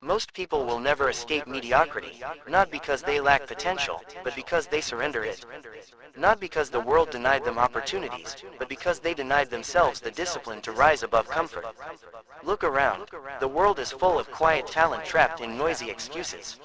Most people will never escape mediocrity, not because they lack potential, but because they surrender it. Not because the world denied them opportunities, but because they denied themselves the discipline to rise above comfort. Look around. The world is full of quiet talent trapped in noisy excuses.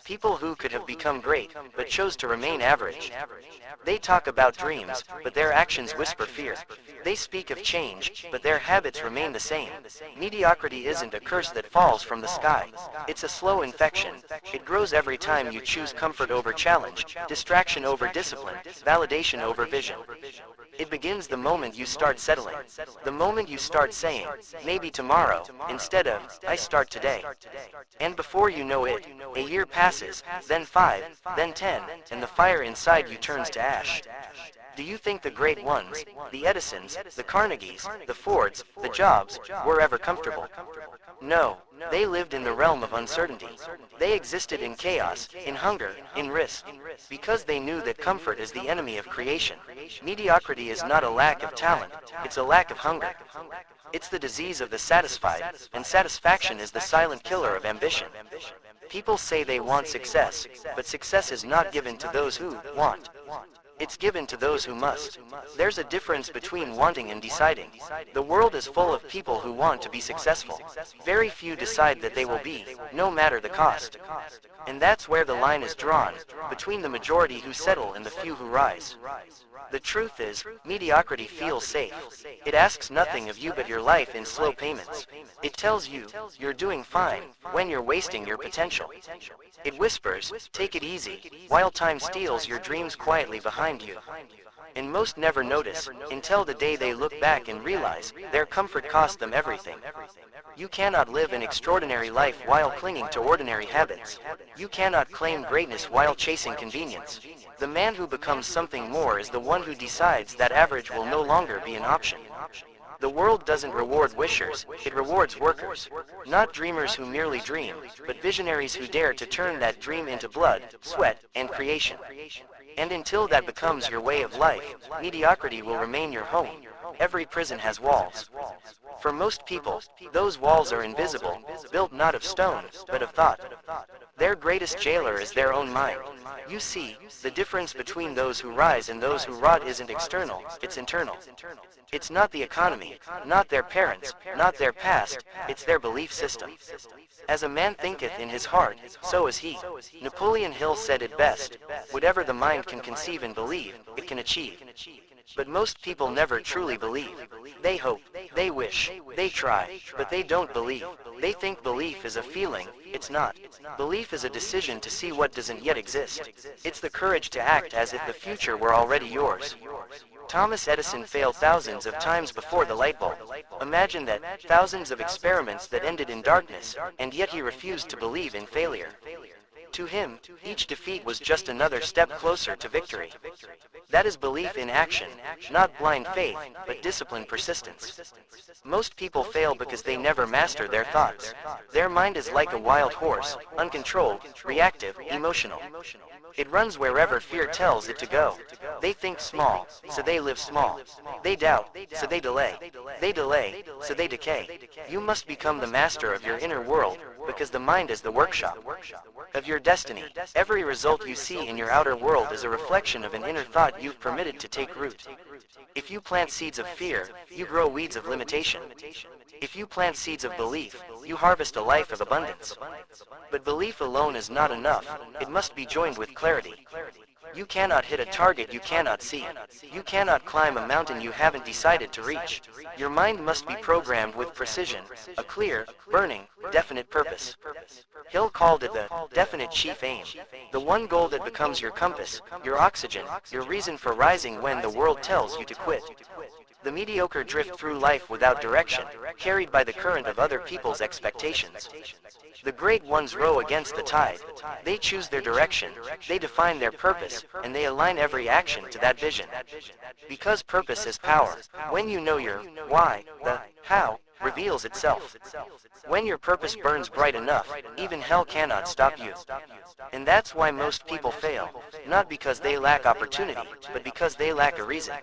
People who could have become great, but chose to remain average. They talk about dreams, but their actions whisper fear. They speak of change, but their habits remain the same. Mediocrity isn't a curse that falls from the sky. It's a slow infection. It grows every time you choose comfort over challenge, distraction over discipline, validation over vision. It begins the moment you start settling. The moment you start saying, maybe tomorrow, instead of, I start today. And before you know it, a year passes, then 5, then 10, and the fire inside you turns to ash. Do you think the great ones, the Edisons, the Carnegies, the Fords, the Jobs, were ever comfortable? No, they lived in the realm of uncertainty. They existed in chaos, in hunger, in risk, because they knew that comfort is the enemy of creation. Mediocrity is not a lack of talent, it's a lack of hunger. It's the disease of the satisfied, and satisfaction is the silent killer of ambition. People say they want success, but success is not given to those who want. It's given to those who must. There's a difference between wanting and deciding. The world is full of people who want to be successful. Very few decide that they will be, no matter the cost. And that's where the line is drawn, between the majority who settle and the few who rise. The truth is, mediocrity feels safe. It asks nothing of you but your life in slow payments. It tells you, you're doing fine, when you're wasting your potential. It whispers, take it easy, while time steals your dreams quietly behind you. And most never notice, until the day they look back and realize, their comfort cost them everything. You cannot live an extraordinary life while clinging to ordinary habits. You cannot claim greatness while chasing convenience. The man who becomes something more is the one who decides that average will no longer be an option. The world doesn't reward wishers, it rewards workers. Not dreamers who merely dream, but visionaries who dare to turn that dream into blood, sweat, and creation. And until that becomes your way of life, mediocrity will remain your home. Every prison has walls. For most people, those walls are invisible, built not of stone, but of thought. Their greatest jailer is their own mind. You see, the difference between those who rise and those who rot isn't external, it's internal. It's not the economy, not their parents, not their past, it's their belief system. As a man thinketh in his heart, so is he. Napoleon Hill said it best, whatever the mind can conceive and believe, it can achieve. But most people never truly believe. They hope, they wish, they try, but they don't believe. They think belief is a feeling, it's not. Belief is a decision to see what doesn't yet exist. It's the courage to act as if the future were already yours. Thomas Edison failed thousands of times before the light bulb. Imagine that, thousands of experiments that ended in darkness, and yet he refused to believe in failure. To him, each defeat was just another step closer to victory. That is belief in action, not blind faith, but disciplined persistence. Most people fail because they never master their thoughts. Their mind is like a wild horse, uncontrolled, reactive, emotional. It runs wherever fear tells it to go. They think small, so they live small. They doubt, so they delay. They delay, so they decay. You must become the master of your inner world, because the mind is the workshop of your destiny. Every result you see in your outer world is a reflection of an inner thought you've permitted to take root. If you plant seeds of fear, you grow weeds of limitation. If you plant seeds of belief, you harvest a life of abundance. But belief alone is not enough, it must be joined with clarity. You cannot hit a target you cannot see. You cannot climb a mountain you haven't decided to reach. Your mind must be programmed with precision, a clear, burning, definite purpose. Hill called it the definite chief aim, the one goal that becomes your compass, your oxygen, your reason for rising when the world tells you to quit. The mediocre drift through life without direction, carried by the current of other people's expectations. The great ones row against the tide. They choose their direction, they define their purpose, and they align every action to that vision. Because purpose is power. When you know your why, the how reveals itself. When your purpose burns bright enough, even hell cannot stop you. And that's why most people fail, not because they lack opportunity, but because they lack a reason.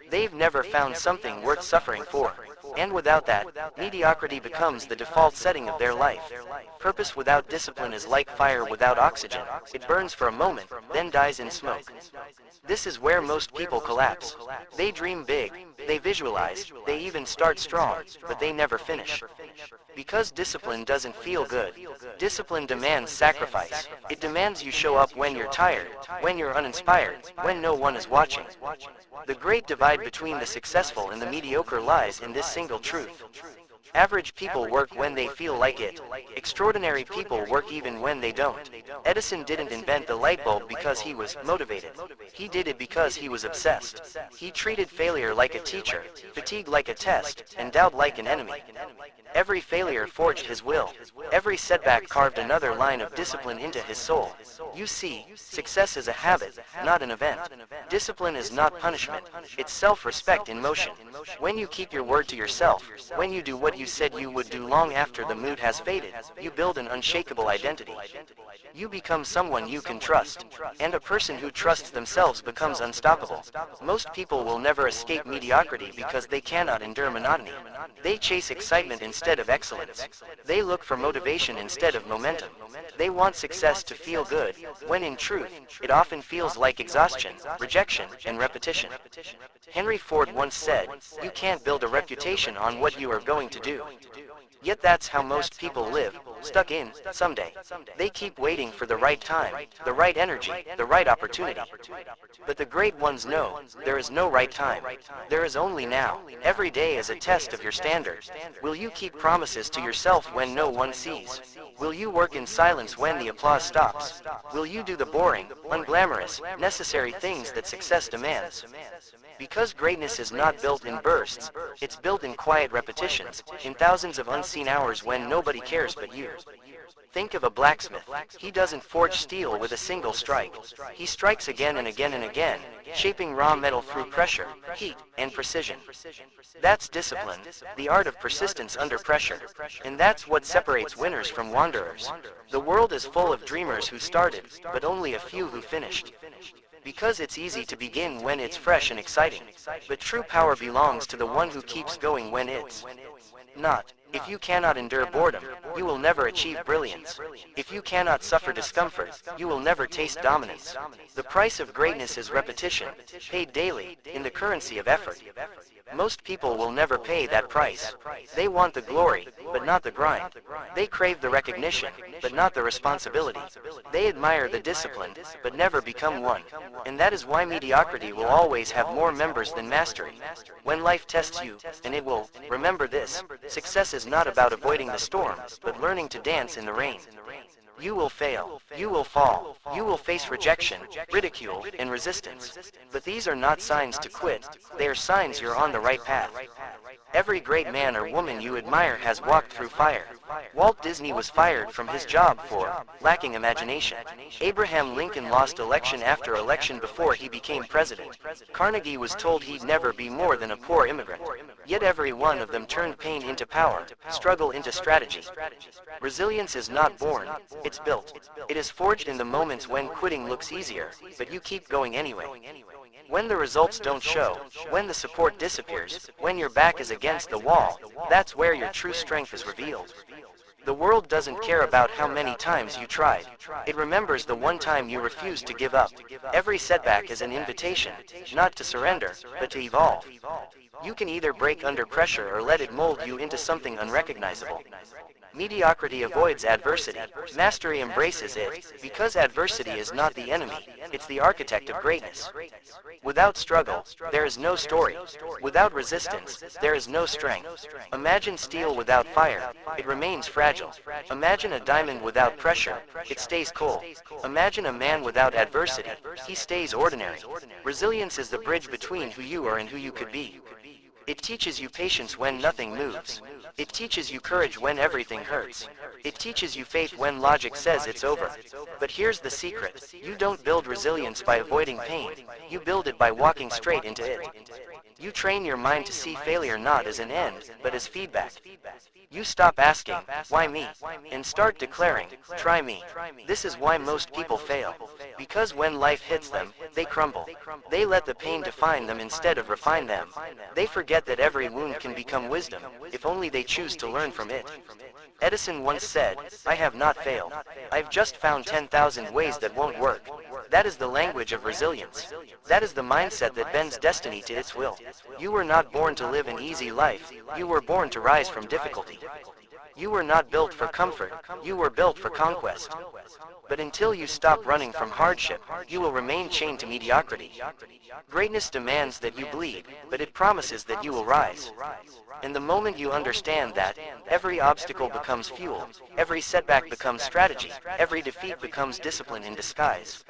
They've never found something worth suffering for. And without that, mediocrity becomes the default setting of their life. Purpose without discipline is like fire without oxygen. It burns for a moment, then dies in smoke. This is where most people collapse. They dream big, they visualize, they even start strong, but they never finish. Because discipline doesn't feel good. Discipline demands sacrifice. It demands you show up when you're tired, when you're uninspired, when no one is watching. The great divide between the successful and the mediocre lies in this single truth. Average people work when they feel like it. Extraordinary people work even when they don't. Edison didn't invent the light bulb because he was motivated. He did it because he was obsessed. He treated failure like a teacher, fatigue like a test, and doubt like an enemy. Every failure forged his will. Every setback carved another line of discipline into his soul. You see, success is a habit, not an event. Discipline is not punishment. It's self-respect in motion. When you keep your word to yourself, when you do what you said you would do long after the mood has faded, you build an unshakable identity. You become someone you can trust, and a person who trusts themselves becomes unstoppable. Most people will never escape mediocrity because they cannot endure monotony. They chase excitement instead of excellence. They look for motivation instead of momentum. They want success to feel good, when in truth, it often feels like exhaustion, rejection, and repetition. Henry Ford once said, "You can't build a reputation on what you are going to do." Yet that's how most people live, stuck in, someday. They keep waiting for the right time, the right energy, the right opportunity. But the great ones know, there is no right time. There is only now. Every day is a test of your standard. Will you keep promises to yourself when no one sees? Will you work in silence when the applause stops? Will you do the boring, unglamorous, necessary things that success demands? Because greatness is not built in bursts, it's built in quiet repetitions, in thousands of unseen hours when nobody cares but you. Think of a blacksmith. He doesn't forge steel with a single strike. He strikes again and again and again, shaping raw metal through pressure, heat, and precision. That's discipline, the art of persistence under pressure. And that's what separates winners from wanderers. The world is full of dreamers who started, but only a few who finished. Because it's easy to begin when it's fresh and exciting, but true power belongs to the one who keeps going when it's not. If you cannot endure boredom, you will never achieve brilliance. If you cannot suffer discomfort, you will never taste dominance. The price of greatness is repetition, paid daily, in the currency of effort. Most people will never pay that price. They want the glory, but not the grind. They crave the recognition, but not the responsibility. They admire the discipline, but never become one. And that is why mediocrity will always have more members than mastery. When life tests you, and it will, remember this, success is not about avoiding the storm, but learning to dance in the rain. You will fail, you will fall, you will face rejection, ridicule, and resistance. But these are not signs to quit, they are signs you're on the right path. Every great man or woman you admire has walked through fire. Walt Disney was fired from his job for lacking imagination. Abraham Lincoln lost election after election before he became president. Carnegie was told he'd never be more than a poor immigrant. Yet every one of them turned pain into power, struggle into strategy. Resilience is not born, it's built. It is forged in the moments when quitting looks easier, but you keep going anyway. When the results don't show, when the support disappears, when your back is against the wall, that's where your true strength is revealed. The world doesn't care about how many times you tried. It remembers the one time you refused to give up. Every setback is an invitation, not to surrender, but to evolve. You can either break under pressure or let it mold you into something unrecognizable. Mediocrity avoids adversity. Mastery embraces it, because adversity is not the enemy, it's the architect of greatness. Without struggle, there is no story. Without resistance, there is no strength. Imagine steel without fire, it remains fragile. Imagine a diamond without pressure, it stays cold. Imagine a man without adversity, he stays ordinary. Resilience is the bridge between who you are and who you could be. It teaches you patience when nothing moves. It teaches you courage when everything hurts. It teaches you faith when logic says it's over. But here's the secret. You don't build resilience by avoiding pain. You build it by walking straight into it. You train your mind to see failure not as an end, but as feedback. You stop asking, why me? And start declaring, try me. This is why most people fail. Because when life hits them, they crumble. They let the pain define them instead of refine them. They forget that every wound can become wisdom, if only they choose to learn from it. Edison once said, I have not failed. I've just found 10,000 ways that won't work. That is the language of resilience. That is the mindset that bends destiny to its will. You were not born to live an easy life, you were born to rise from difficulty. You were not built for comfort, you were built for conquest. But until you stop running from hardship, you will remain chained to mediocrity. Greatness demands that you bleed, but it promises that you will rise. And the moment you understand that, every obstacle becomes fuel, every setback becomes strategy, every defeat becomes discipline in disguise.